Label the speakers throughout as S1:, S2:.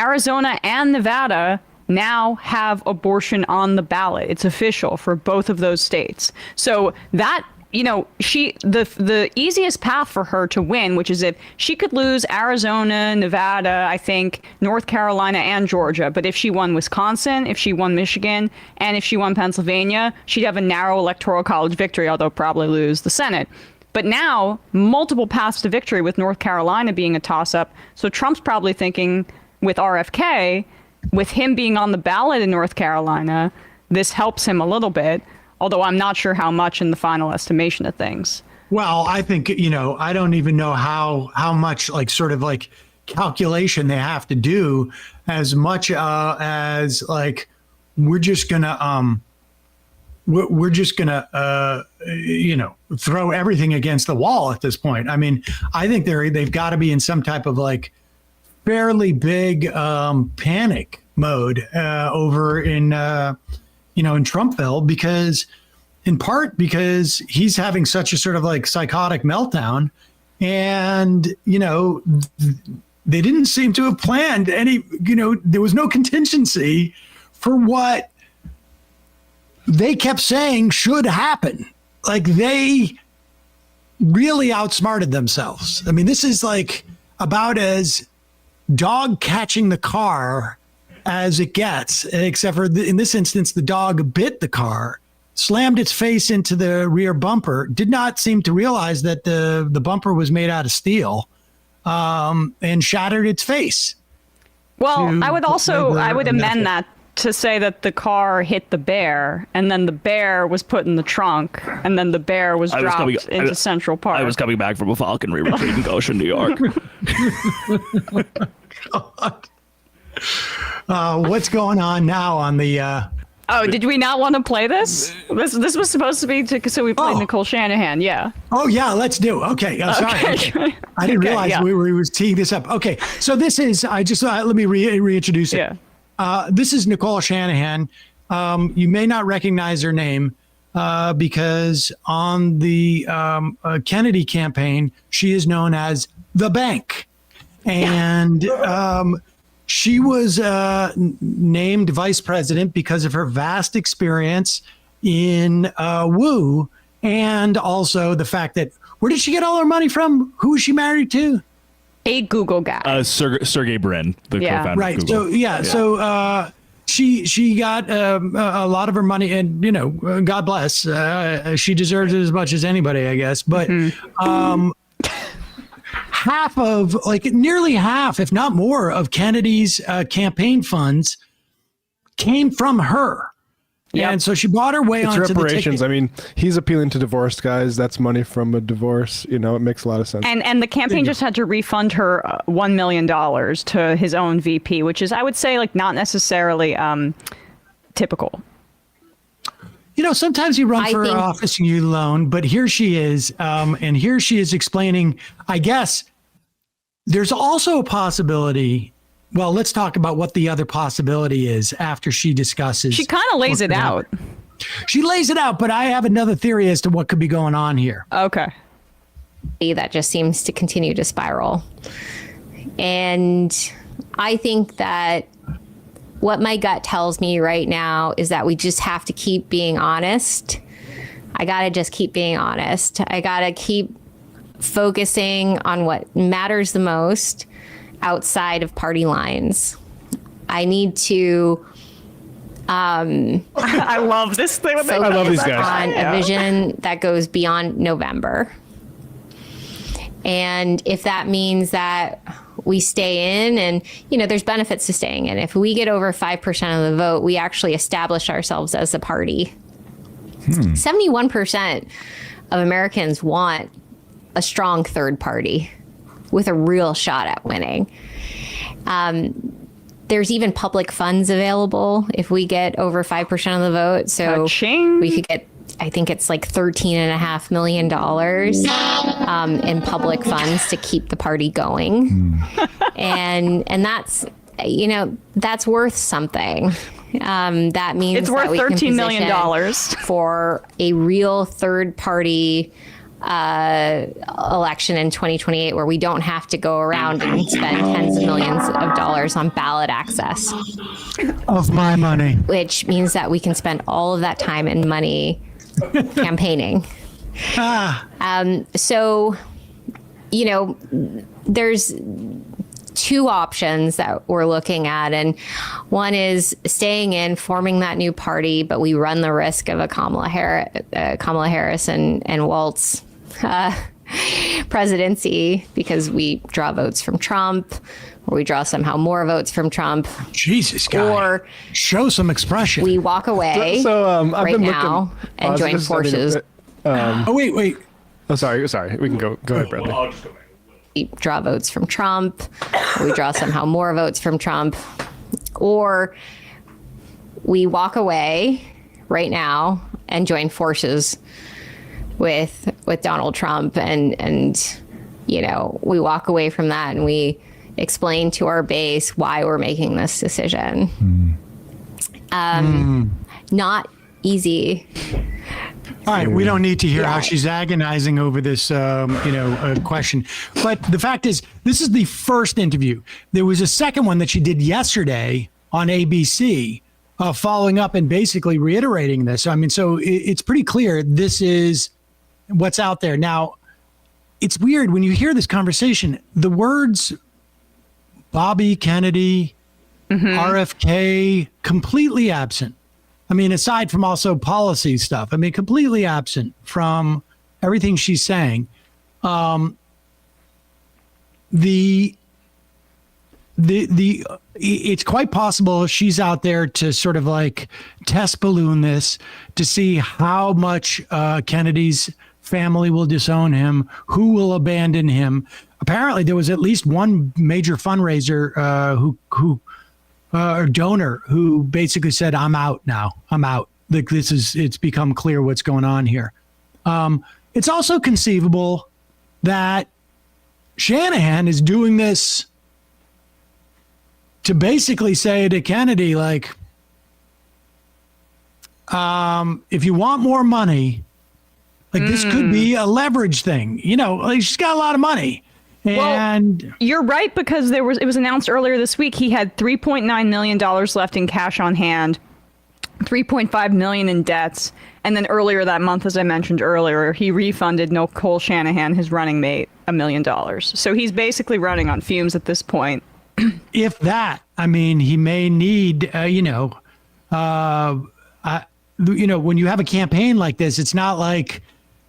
S1: Arizona and Nevada now have abortion on the ballot. It's official for both of those states. So that, the easiest path for her to win, which is if she could lose Arizona, Nevada, I think North Carolina and Georgia. But if she won Wisconsin, if she won Michigan, and if she won Pennsylvania, she'd have a narrow electoral college victory, although probably lose the Senate. But now, multiple paths to victory with North Carolina being a toss-up. So Trump's probably thinking with RFK, with him being on the ballot in North Carolina, this helps him a little bit, although I'm not sure how much in the final estimation of things.
S2: Well, I think, I don't even know how much calculation they have to do as much as we're just gonna throw everything against the wall at this point. I mean, I think they've got to be in some type of fairly big panic mode over in Trumpville, because he's having such a sort of psychotic meltdown, and they didn't seem to have planned any. There was no contingency for what they kept saying should happen. They really outsmarted themselves. I mean, this is about as dog catching the car as it gets, except for in this instance, the dog bit the car, slammed its face into the rear bumper, did not seem to realize that the bumper was made out of steel, and shattered its face.
S1: Well, I would amend that to say that the car hit the bear, and then the bear was put in the trunk, and then the bear was dropped into Central Park.
S3: I was coming back from a falconry retreat in Goshen, New York.
S2: What's going on now on the...
S1: Oh, did we not want to play this? This was supposed to be so we played Nicole Shanahan, yeah.
S2: Oh, yeah, let's do. Okay, I'm sorry. Okay. I didn't realize we were teeing this up. Okay, so this is, let me reintroduce it.
S1: Yeah.
S2: This is Nicole Shanahan. You may not recognize her name because on the Kennedy campaign, she is known as the Bank. And she was named vice president because of her vast experience in woo, and also the fact that, where did she get all her money from? Who was she married to?
S1: A Google guy.
S3: Sergey Brin, the co-founder
S2: right.
S3: of Google.
S2: So she got a lot of her money, and God bless, she deserves it as much as anybody, I guess. But nearly half, if not more, of Kennedy's campaign funds came from her. Yep. And so she bought her way onto
S4: reparations.
S2: the ticket.
S4: I mean, he's appealing to divorced guys. That's money from a divorce. It makes a lot of sense.
S1: And the campaign just had to refund her $1 million to his own VP, which is, I would say, not necessarily typical.
S2: Sometimes you run for office and you loan, but here she is. And here she is explaining, I guess, there's also a possibility. Well, let's talk about what the other possibility is after she discusses.
S1: She kind of lays it out.
S2: She lays it out, but I have another theory as to what could be going on here.
S1: Okay.
S5: That just seems to continue to spiral. And I think that what my gut tells me right now is that we just have to keep being honest. I got to just keep being honest. I got to keep focusing on what matters the most outside of party lines. I need to
S1: I love this thing.
S5: focus
S4: I love these guys.
S5: on a vision that goes beyond November. And if that means that we stay in, and there's benefits to staying in. If we get over 5% of the vote, we actually establish ourselves as a party. 71% of Americans want a strong third party with a real shot at winning. There's even public funds available if we get over 5% of the vote. So we could get, I think it's $13.5 million in public funds to keep the party going. And that's, that's worth something. That means
S1: it's worth $13 million
S5: for a real third party election in 2028 where we don't have to go around and spend tens of millions of dollars on ballot access.
S2: Of my money.
S5: Which means that we can spend all of that time and money campaigning. So, you know, there's two options that we're looking at. And one is staying in, forming that new party, but we run the risk of a Kamala Harris and Waltz presidency because we draw votes from Trump, or we draw somehow more votes from Trump.
S2: Jesus, guy.
S5: Or
S2: show some expression.
S5: We walk away right now and join forces.
S2: Wait.
S4: Oh, sorry. We can go ahead, Bradley.
S3: I'll just go back.
S5: We draw votes from Trump, or we draw somehow more votes from Trump, or we walk away right now and join forces with Donald Trump, and you know, we walk away from that and we explain to our base why we're making this decision. Not easy.
S2: All right, we don't need to hear how she's agonizing over this, question. But the fact is, this is the first interview. There was a second one that she did yesterday on ABC, following up and basically reiterating this. I mean, so it's pretty clear this is what's out there. Now, it's weird when you hear this conversation, the words Bobby Kennedy, RFK, completely absent. I mean, aside from also policy stuff, I mean, completely absent from everything she's saying. It's quite possible she's out there to sort of like test balloon this to see how much Kennedy's family will disown him, who will abandon him. Apparently, there was at least one major fundraiser or donor who basically said, I'm out now. I'm out. Like it's become clear what's going on here. It's also conceivable that Shanahan is doing this to basically say to Kennedy, like, if you want more money, like this could be a leverage thing. You know, like she's got a lot of money. And
S1: well, you're right, because it was announced earlier this week he had $3.9 million left in cash on hand, $3.5 million in debts, and then earlier that month, as I mentioned earlier, he refunded Nicole Shanahan, his running mate, $1 million. So he's basically running on fumes at this point.
S2: If that, I mean, he may need, when you have a campaign like this, it's not like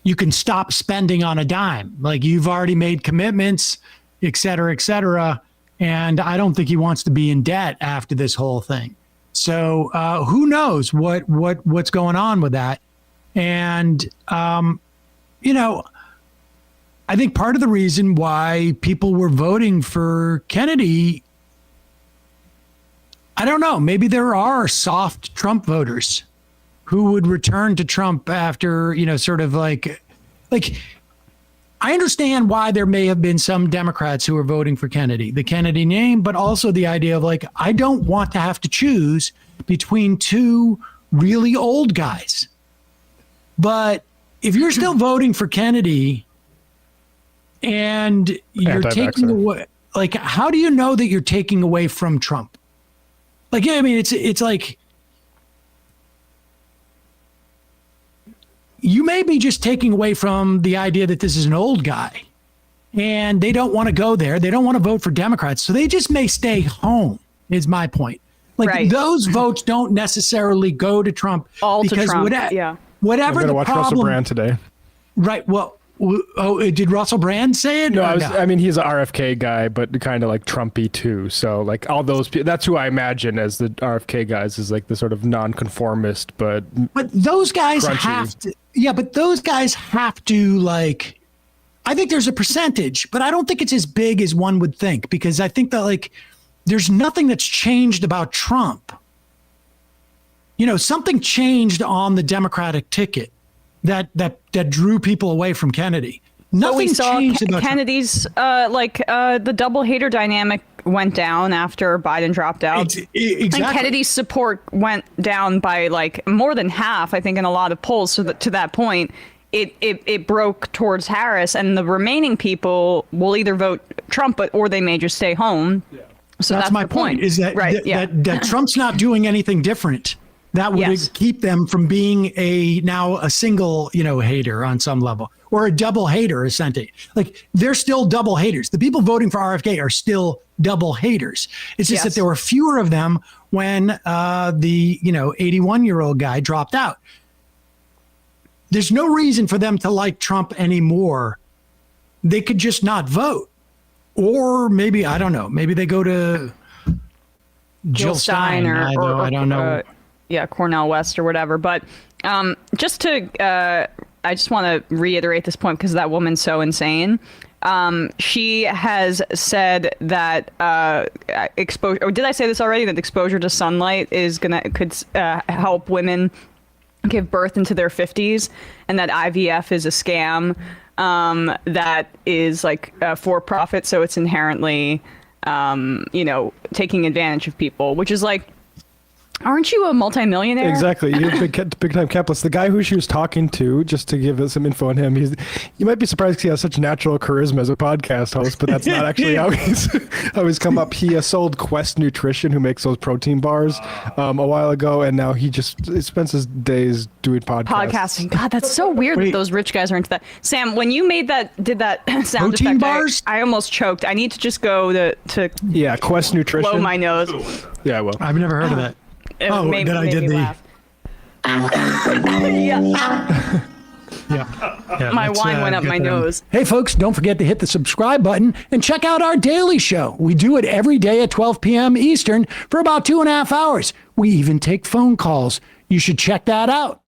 S2: you can stop spending on a dime. Like you've already made commitments, et cetera, and I don't think he wants to be in debt after this whole thing. So who knows what's going on with that? And I think part of the reason why people were voting for Kennedy, I don't know, maybe there are soft Trump voters who would return to Trump after, sort of like I understand why there may have been some Democrats who are voting for Kennedy, the Kennedy name, but also the idea of like, I don't want to have to choose between two really old guys. But if you're still voting for Kennedy and you're taking away, like, how do you know that you're taking away from Trump? Like, yeah, I mean, it's like, you may be just taking away from the idea that this is an old guy and they don't want to go there. They don't want to vote for Democrats. So they just may stay home, is my point. Like those votes don't necessarily go to Trump.
S1: All
S2: because
S1: to Trump,
S2: whatever
S4: I'm
S2: the
S4: watch
S2: problem.
S4: Russell Brand today.
S2: Right. Well, did Russell Brand say it?
S4: No, I mean, he's an RFK guy, but kind of like Trumpy too. So like all those people, that's who I imagine as the RFK guys is like the sort of nonconformist, but
S2: those guys
S4: crunchy.
S2: have to. Yeah, but those guys have to, like, I think there's a percentage, but I don't think it's as big as one would think, because I think that, like, there's nothing that's changed about Trump. Something changed on the Democratic ticket that drew people away from Kennedy. Nothing changed about
S1: Kennedy's, the double hater dynamic went down after Biden dropped out.
S2: Exactly.
S1: And Kennedy's support went down by like more than half, I think, in a lot of polls to that point. it broke towards Harris, and the remaining people will either vote Trump, or they may just stay home. Yeah. So that's
S2: my
S1: the point.
S2: Is that, that Trump's not doing anything different. That would keep them from being now a single, hater on some level, or a double hater, essentially. Like, they're still double haters. The people voting for RFK are still double haters. It's just that there were fewer of them when the 81-year-old guy dropped out. There's no reason for them to like Trump anymore. They could just not vote. Or maybe, I don't know, maybe they go to Jill Stein or I don't know.
S1: Cornel West or whatever. But I just want to reiterate this point because that woman's so insane. She has said that exposure, or did I say this already? That exposure to sunlight could help women give birth into their 50s, and that IVF is a scam that is like for profit, so it's inherently taking advantage of people, which is like, aren't you a multimillionaire?
S4: Exactly. You're a big time capitalist. The guy who she was talking to, just to give us some info on him, you might be surprised because he has such natural charisma as a podcast host, but that's not actually how he's come up. He sold Quest Nutrition, who makes those protein bars, a while ago, and now he spends his days doing
S1: podcasting. God, that's so weird that those rich guys are into that. Sam, when you did that sound
S2: protein
S1: effect,
S2: bars?
S1: I almost choked. I need to just go to
S4: Quest Nutrition.
S1: blow my nose.
S4: Yeah, I will.
S2: I've never heard of that.
S1: Made
S2: I did
S1: me
S2: the
S1: laugh. My wine went up my nose.
S6: Hey, folks, don't forget to hit the subscribe button and check out our daily show. We do it every day at 12 p.m. Eastern for about 2.5 hours. We even take phone calls. You should check that out.